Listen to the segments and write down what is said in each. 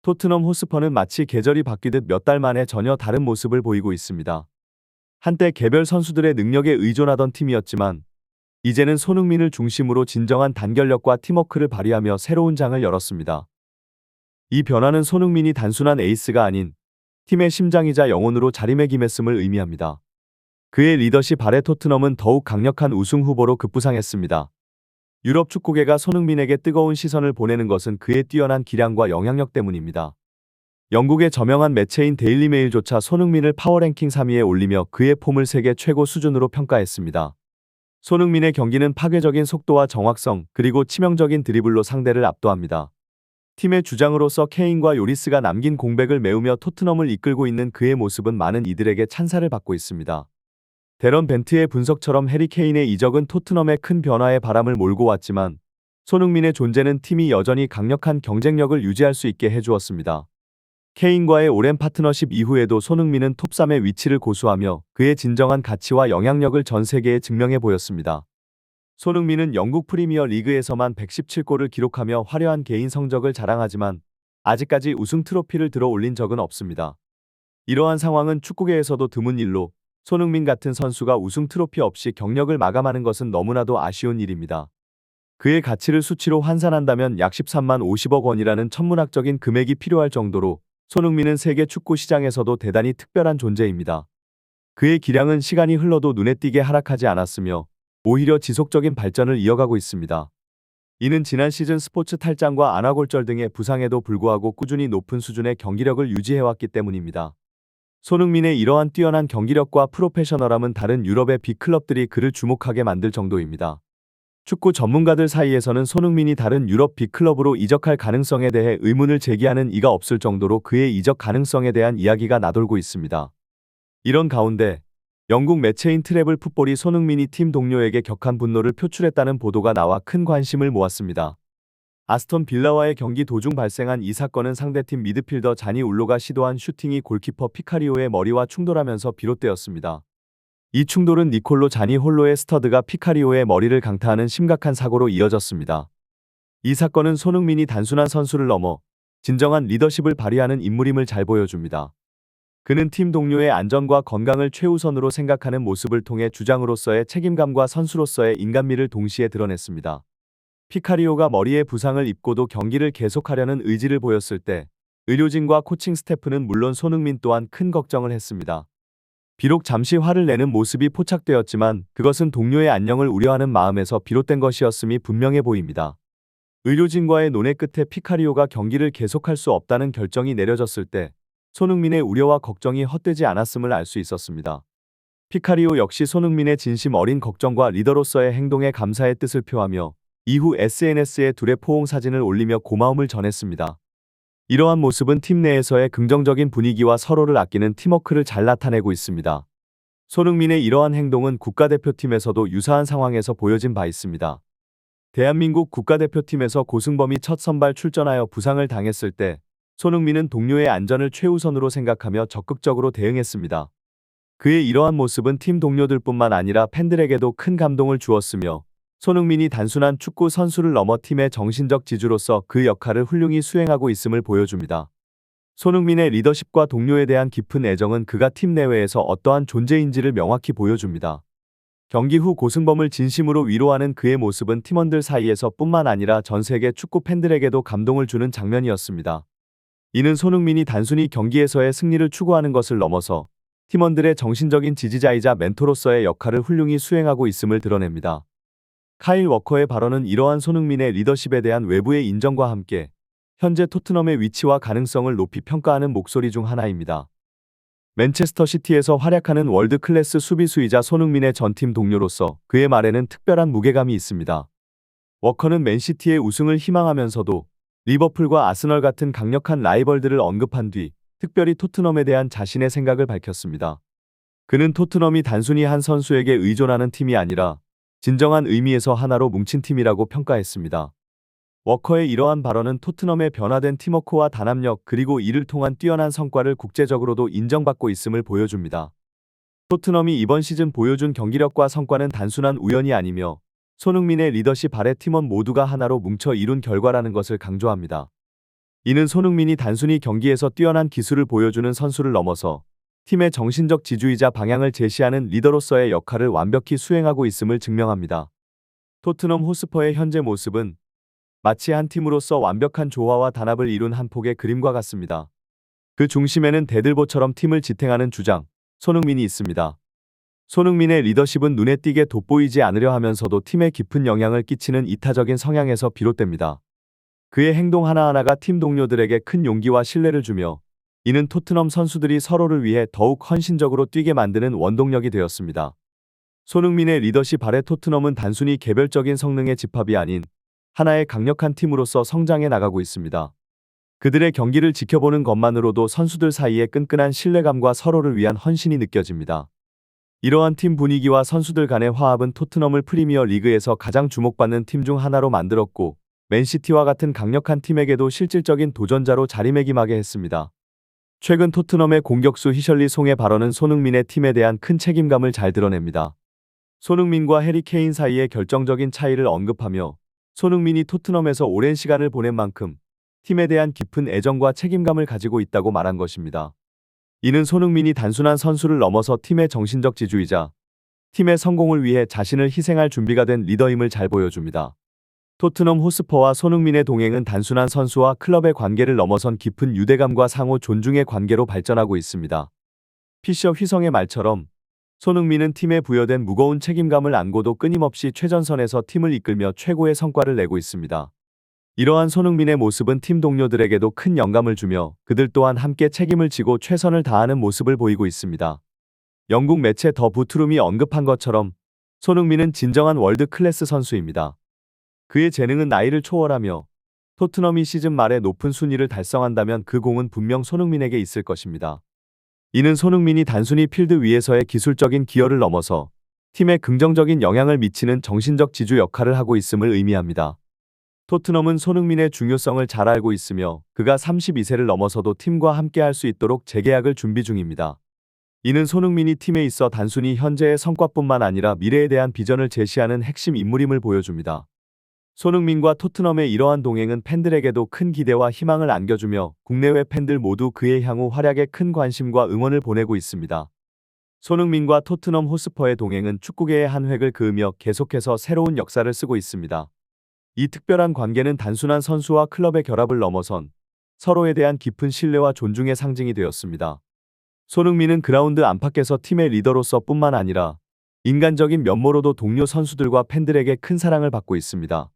토트넘 호스퍼는 마치 계절이 바뀌듯 몇 달 만에 전혀 다른 모습을 보이고 있습니다. 한때 개별 선수들의 능력에 의존하던 팀이었지만 이제는 손흥민을 중심으로 진정한 단결력과 팀워크를 발휘하며 새로운 장을 열었습니다. 이 변화는 손흥민이 단순한 에이스가 아닌 팀의 심장이자 영혼으로 자리매김했음을 의미합니다. 그의 리더십 아래 토트넘은 더욱 강력한 우승 후보로 급부상했습니다. 유럽 축구계가 손흥민에게 뜨거운 시선을 보내는 것은 그의 뛰어난 기량과 영향력 때문입니다. 영국의 저명한 매체인 데일리메일조차 손흥민을 파워랭킹 3위에 올리며 그의 폼을 세계 최고 수준으로 평가했습니다. 손흥민의 경기는 파괴적인 속도와 정확성, 그리고 치명적인 드리블로 상대를 압도합니다. 팀의 주장으로서 케인과 요리스가 남긴 공백을 메우며 토트넘을 이끌고 있는 그의 모습은 많은 이들에게 찬사를 받고 있습니다. 데런 벤트의 분석처럼 해리 케인의 이적은 토트넘의 큰 변화의 바람을 몰고 왔지만 손흥민의 존재는 팀이 여전히 강력한 경쟁력을 유지할 수 있게 해주었습니다. 케인과의 오랜 파트너십 이후에도 손흥민은 톱3의 위치를 고수하며 그의 진정한 가치와 영향력을 전 세계에 증명해 보였습니다. 손흥민은 영국 프리미어 리그에서만 117골을 기록하며 화려한 개인 성적을 자랑하지만 아직까지 우승 트로피를 들어 올린 적은 없습니다. 이러한 상황은 축구계에서도 드문 일로 손흥민 같은 선수가 우승 트로피 없이 경력을 마감하는 것은 너무나도 아쉬운 일입니다. 그의 가치를 수치로 환산한다면 약 13만 50억 원이라는 천문학적인 금액이 필요할 정도로 손흥민은 세계 축구 시장에서도 대단히 특별한 존재입니다. 그의 기량은 시간이 흘러도 눈에 띄게 하락하지 않았으며 오히려 지속적인 발전을 이어가고 있습니다. 이는 지난 시즌 스포츠 탈장과 안아골절 등의 부상에도 불구하고 꾸준히 높은 수준의 경기력을 유지해왔기 때문입니다. 손흥민의 이러한 뛰어난 경기력과 프로페셔널함은 다른 유럽의 빅클럽들이 그를 주목하게 만들 정도입니다. 축구 전문가들 사이에서는 손흥민이 다른 유럽 빅클럽으로 이적할 가능성에 대해 의문을 제기하는 이가 없을 정도로 그의 이적 가능성에 대한 이야기가 나돌고 있습니다. 이런 가운데 영국 매체인 트래블 풋볼이 손흥민이 팀 동료에게 격한 분노를 표출했다는 보도가 나와 큰 관심을 모았습니다. 아스톤 빌라와의 경기 도중 발생한 이 사건은 상대팀 미드필더 자니 울로가 시도한 슈팅이 골키퍼 피카리오의 머리와 충돌하면서 비롯되었습니다. 이 충돌은 니콜로 자니 홀로의 스터드가 피카리오의 머리를 강타하는 심각한 사고로 이어졌습니다. 이 사건은 손흥민이 단순한 선수를 넘어 진정한 리더십을 발휘하는 인물임을 잘 보여줍니다. 그는 팀 동료의 안전과 건강을 최우선으로 생각하는 모습을 통해 주장으로서의 책임감과 선수로서의 인간미를 동시에 드러냈습니다. 피카리오가 머리에 부상을 입고도 경기를 계속하려는 의지를 보였을 때 의료진과 코칭 스태프는 물론 손흥민 또한 큰 걱정을 했습니다. 비록 잠시 화를 내는 모습이 포착되었지만 그것은 동료의 안녕을 우려하는 마음에서 비롯된 것이었음이 분명해 보입니다. 의료진과의 논의 끝에 피카리오가 경기를 계속할 수 없다는 결정이 내려졌을 때 손흥민의 우려와 걱정이 헛되지 않았음을 알 수 있었습니다. 피카리오 역시 손흥민의 진심 어린 걱정과 리더로서의 행동에 감사의 뜻을 표하며 이후 SNS에 둘의 포옹 사진을 올리며 고마움을 전했습니다. 이러한 모습은 팀 내에서의 긍정적인 분위기와 서로를 아끼는 팀워크를 잘 나타내고 있습니다. 손흥민의 이러한 행동은 국가대표팀에서도 유사한 상황에서 보여진 바 있습니다. 대한민국 국가대표팀에서 고승범이 첫 선발 출전하여 부상을 당했을 때 손흥민은 동료의 안전을 최우선으로 생각하며 적극적으로 대응했습니다. 그의 이러한 모습은 팀 동료들뿐만 아니라 팬들에게도 큰 감동을 주었으며 손흥민이 단순한 축구 선수를 넘어 팀의 정신적 지주로서 그 역할을 훌륭히 수행하고 있음을 보여줍니다. 손흥민의 리더십과 동료에 대한 깊은 애정은 그가 팀 내외에서 어떠한 존재인지를 명확히 보여줍니다. 경기 후 고승범을 진심으로 위로하는 그의 모습은 팀원들 사이에서 뿐만 아니라 전 세계 축구 팬들에게도 감동을 주는 장면이었습니다. 이는 손흥민이 단순히 경기에서의 승리를 추구하는 것을 넘어서 팀원들의 정신적인 지지자이자 멘토로서의 역할을 훌륭히 수행하고 있음을 드러냅니다. 카일 워커의 발언은 이러한 손흥민의 리더십에 대한 외부의 인정과 함께 현재 토트넘의 위치와 가능성을 높이 평가하는 목소리 중 하나입니다. 맨체스터 시티에서 활약하는 월드 클래스 수비수이자 손흥민의 전팀 동료로서 그의 말에는 특별한 무게감이 있습니다. 워커는 맨시티의 우승을 희망하면서도 리버풀과 아스널 같은 강력한 라이벌들을 언급한 뒤 특별히 토트넘에 대한 자신의 생각을 밝혔습니다. 그는 토트넘이 단순히 한 선수에게 의존하는 팀이 아니라 진정한 의미에서 하나로 뭉친 팀이라고 평가했습니다. 워커의 이러한 발언은 토트넘의 변화된 팀워크와 단합력 그리고 이를 통한 뛰어난 성과를 국제적으로도 인정받고 있음을 보여줍니다. 토트넘이 이번 시즌 보여준 경기력과 성과는 단순한 우연이 아니며 손흥민의 리더십 아래 팀원 모두가 하나로 뭉쳐 이룬 결과라는 것을 강조합니다. 이는 손흥민이 단순히 경기에서 뛰어난 기술을 보여주는 선수를 넘어서 팀의 정신적 지주이자 방향을 제시하는 리더로서의 역할을 완벽히 수행하고 있음을 증명합니다. 토트넘 호스퍼의 현재 모습은 마치 한 팀으로서 완벽한 조화와 단합을 이룬 한 폭의 그림과 같습니다. 그 중심에는 대들보처럼 팀을 지탱하는 주장, 손흥민이 있습니다. 손흥민의 리더십은 눈에 띄게 돋보이지 않으려 하면서도 팀에 깊은 영향을 끼치는 이타적인 성향에서 비롯됩니다. 그의 행동 하나하나가 팀 동료들에게 큰 용기와 신뢰를 주며 이는 토트넘 선수들이 서로를 위해 더욱 헌신적으로 뛰게 만드는 원동력이 되었습니다. 손흥민의 리더십 아래 토트넘은 단순히 개별적인 성능의 집합이 아닌 하나의 강력한 팀으로서 성장해 나가고 있습니다. 그들의 경기를 지켜보는 것만으로도 선수들 사이에 끈끈한 신뢰감과 서로를 위한 헌신이 느껴집니다. 이러한 팀 분위기와 선수들 간의 화합은 토트넘을 프리미어 리그에서 가장 주목받는 팀 중 하나로 만들었고 맨시티와 같은 강력한 팀에게도 실질적인 도전자로 자리매김하게 했습니다. 최근 토트넘의 공격수 히셜리 송의 발언은 손흥민의 팀에 대한 큰 책임감을 잘 드러냅니다. 손흥민과 해리 케인 사이의 결정적인 차이를 언급하며 손흥민이 토트넘에서 오랜 시간을 보낸 만큼 팀에 대한 깊은 애정과 책임감을 가지고 있다고 말한 것입니다. 이는 손흥민이 단순한 선수를 넘어서 팀의 정신적 지주이자 팀의 성공을 위해 자신을 희생할 준비가 된 리더임을 잘 보여줍니다. 토트넘 호스퍼와 손흥민의 동행은 단순한 선수와 클럽의 관계를 넘어선 깊은 유대감과 상호 존중의 관계로 발전하고 있습니다. 피셔 휘성의 말처럼 손흥민은 팀에 부여된 무거운 책임감을 안고도 끊임없이 최전선에서 팀을 이끌며 최고의 성과를 내고 있습니다. 이러한 손흥민의 모습은 팀 동료들에게도 큰 영감을 주며 그들 또한 함께 책임을 지고 최선을 다하는 모습을 보이고 있습니다. 영국 매체 더 부트룸이 언급한 것처럼 손흥민은 진정한 월드 클래스 선수입니다. 그의 재능은 나이를 초월하며 토트넘이 시즌 말에 높은 순위를 달성한다면 그 공은 분명 손흥민에게 있을 것입니다. 이는 손흥민이 단순히 필드 위에서의 기술적인 기여를 넘어서 팀에 긍정적인 영향을 미치는 정신적 지주 역할을 하고 있음을 의미합니다. 토트넘은 손흥민의 중요성을 잘 알고 있으며 그가 32세를 넘어서도 팀과 함께 할 수 있도록 재계약을 준비 중입니다. 이는 손흥민이 팀에 있어 단순히 현재의 성과뿐만 아니라 미래에 대한 비전을 제시하는 핵심 인물임을 보여줍니다. 손흥민과 토트넘의 이러한 동행은 팬들에게도 큰 기대와 희망을 안겨주며 국내외 팬들 모두 그의 향후 활약에 큰 관심과 응원을 보내고 있습니다. 손흥민과 토트넘 호스퍼의 동행은 축구계의 한 획을 그으며 계속해서 새로운 역사를 쓰고 있습니다. 이 특별한 관계는 단순한 선수와 클럽의 결합을 넘어선 서로에 대한 깊은 신뢰와 존중의 상징이 되었습니다. 손흥민은 그라운드 안팎에서 팀의 리더로서 뿐만 아니라 인간적인 면모로도 동료 선수들과 팬들에게 큰 사랑을 받고 있습니다.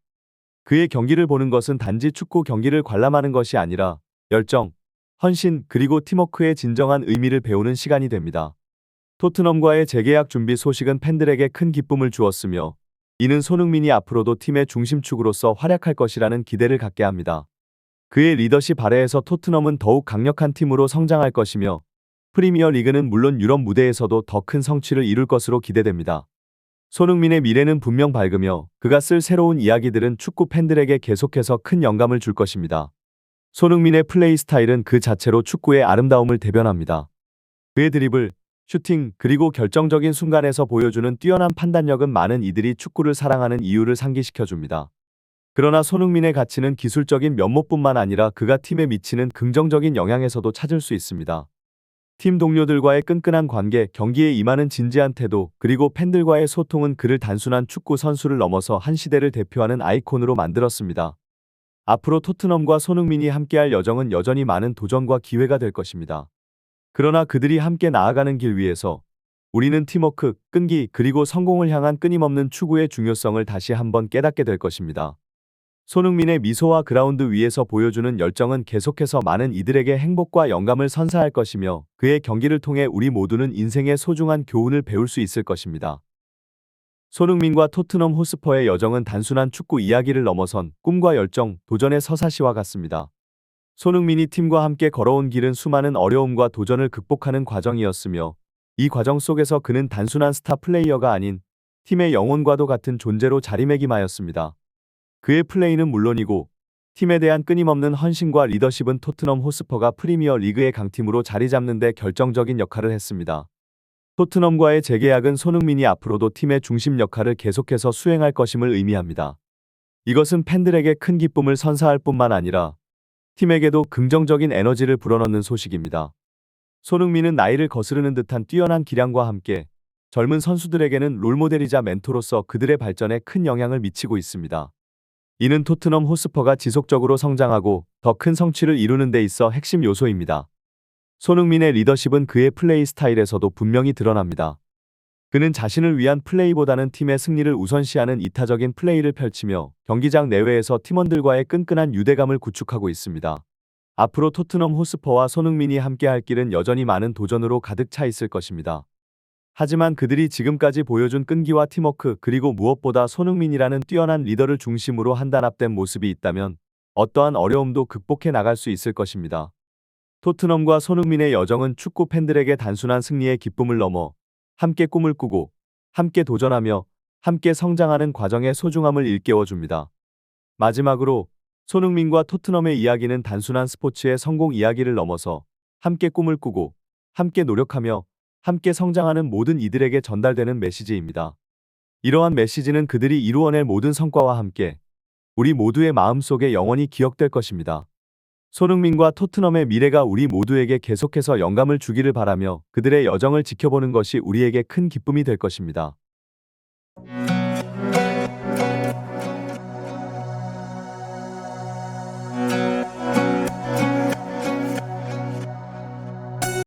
그의 경기를 보는 것은 단지 축구 경기를 관람하는 것이 아니라 열정, 헌신, 그리고 팀워크의 진정한 의미를 배우는 시간이 됩니다. 토트넘과의 재계약 준비 소식은 팬들에게 큰 기쁨을 주었으며 이는 손흥민이 앞으로도 팀의 중심축으로서 활약할 것이라는 기대를 갖게 합니다. 그의 리더십 아래에서 토트넘은 더욱 강력한 팀으로 성장할 것이며 프리미어 리그는 물론 유럽 무대에서도 더 큰 성취를 이룰 것으로 기대됩니다. 손흥민의 미래는 분명 밝으며 그가 쓸 새로운 이야기들은 축구 팬들에게 계속해서 큰 영감을 줄 것입니다. 손흥민의 플레이 스타일은 그 자체로 축구의 아름다움을 대변합니다. 그의 드리블, 슈팅, 그리고 결정적인 순간에서 보여주는 뛰어난 판단력은 많은 이들이 축구를 사랑하는 이유를 상기시켜줍니다. 그러나 손흥민의 가치는 기술적인 면모뿐만 아니라 그가 팀에 미치는 긍정적인 영향에서도 찾을 수 있습니다. 팀 동료들과의 끈끈한 관계, 경기에 임하는 진지한 태도, 그리고 팬들과의 소통은 그를 단순한 축구 선수를 넘어서 한 시대를 대표하는 아이콘으로 만들었습니다. 앞으로 토트넘과 손흥민이 함께할 여정은 여전히 많은 도전과 기회가 될 것입니다. 그러나 그들이 함께 나아가는 길 위에서 우리는 팀워크, 끈기, 그리고 성공을 향한 끊임없는 추구의 중요성을 다시 한번 깨닫게 될 것입니다. 손흥민의 미소와 그라운드 위에서 보여주는 열정은 계속해서 많은 이들에게 행복과 영감을 선사할 것이며 그의 경기를 통해 우리 모두는 인생의 소중한 교훈을 배울 수 있을 것입니다. 손흥민과 토트넘 호스퍼의 여정은 단순한 축구 이야기를 넘어선 꿈과 열정, 도전의 서사시와 같습니다. 손흥민이 팀과 함께 걸어온 길은 수많은 어려움과 도전을 극복하는 과정이었으며 이 과정 속에서 그는 단순한 스타 플레이어가 아닌 팀의 영혼과도 같은 존재로 자리매김하였습니다. 그의 플레이는 물론이고 팀에 대한 끊임없는 헌신과 리더십은 토트넘 호스퍼가 프리미어 리그의 강팀으로 자리 잡는 데 결정적인 역할을 했습니다. 토트넘과의 재계약은 손흥민이 앞으로도 팀의 중심 역할을 계속해서 수행할 것임을 의미합니다. 이것은 팬들에게 큰 기쁨을 선사할 뿐만 아니라 팀에게도 긍정적인 에너지를 불어넣는 소식입니다. 손흥민은 나이를 거스르는 듯한 뛰어난 기량과 함께 젊은 선수들에게는 롤모델이자 멘토로서 그들의 발전에 큰 영향을 미치고 있습니다. 이는 토트넘 호스퍼가 지속적으로 성장하고 더 큰 성취를 이루는 데 있어 핵심 요소입니다. 손흥민의 리더십은 그의 플레이 스타일에서도 분명히 드러납니다. 그는 자신을 위한 플레이보다는 팀의 승리를 우선시하는 이타적인 플레이를 펼치며 경기장 내외에서 팀원들과의 끈끈한 유대감을 구축하고 있습니다. 앞으로 토트넘 호스퍼와 손흥민이 함께할 길은 여전히 많은 도전으로 가득 차 있을 것입니다. 하지만 그들이 지금까지 보여준 끈기와 팀워크 그리고 무엇보다 손흥민이라는 뛰어난 리더를 중심으로 한 단합된 모습이 있다면 어떠한 어려움도 극복해 나갈 수 있을 것입니다. 토트넘과 손흥민의 여정은 축구 팬들에게 단순한 승리의 기쁨을 넘어 함께 꿈을 꾸고 함께 도전하며 함께 성장하는 과정의 소중함을 일깨워줍니다. 마지막으로 손흥민과 토트넘의 이야기는 단순한 스포츠의 성공 이야기를 넘어서 함께 꿈을 꾸고 함께 노력하며 함께 성장하는 모든 이들에게 전달되는 메시지입니다. 이러한 메시지는 그들이 이루어낼 모든 성과와 함께 우리 모두의 마음속에 영원히 기억될 것입니다. 손흥민과 토트넘의 미래가 우리 모두에게 계속해서 영감을 주기를 바라며 그들의 여정을 지켜보는 것이 우리에게 큰 기쁨이 될 것입니다.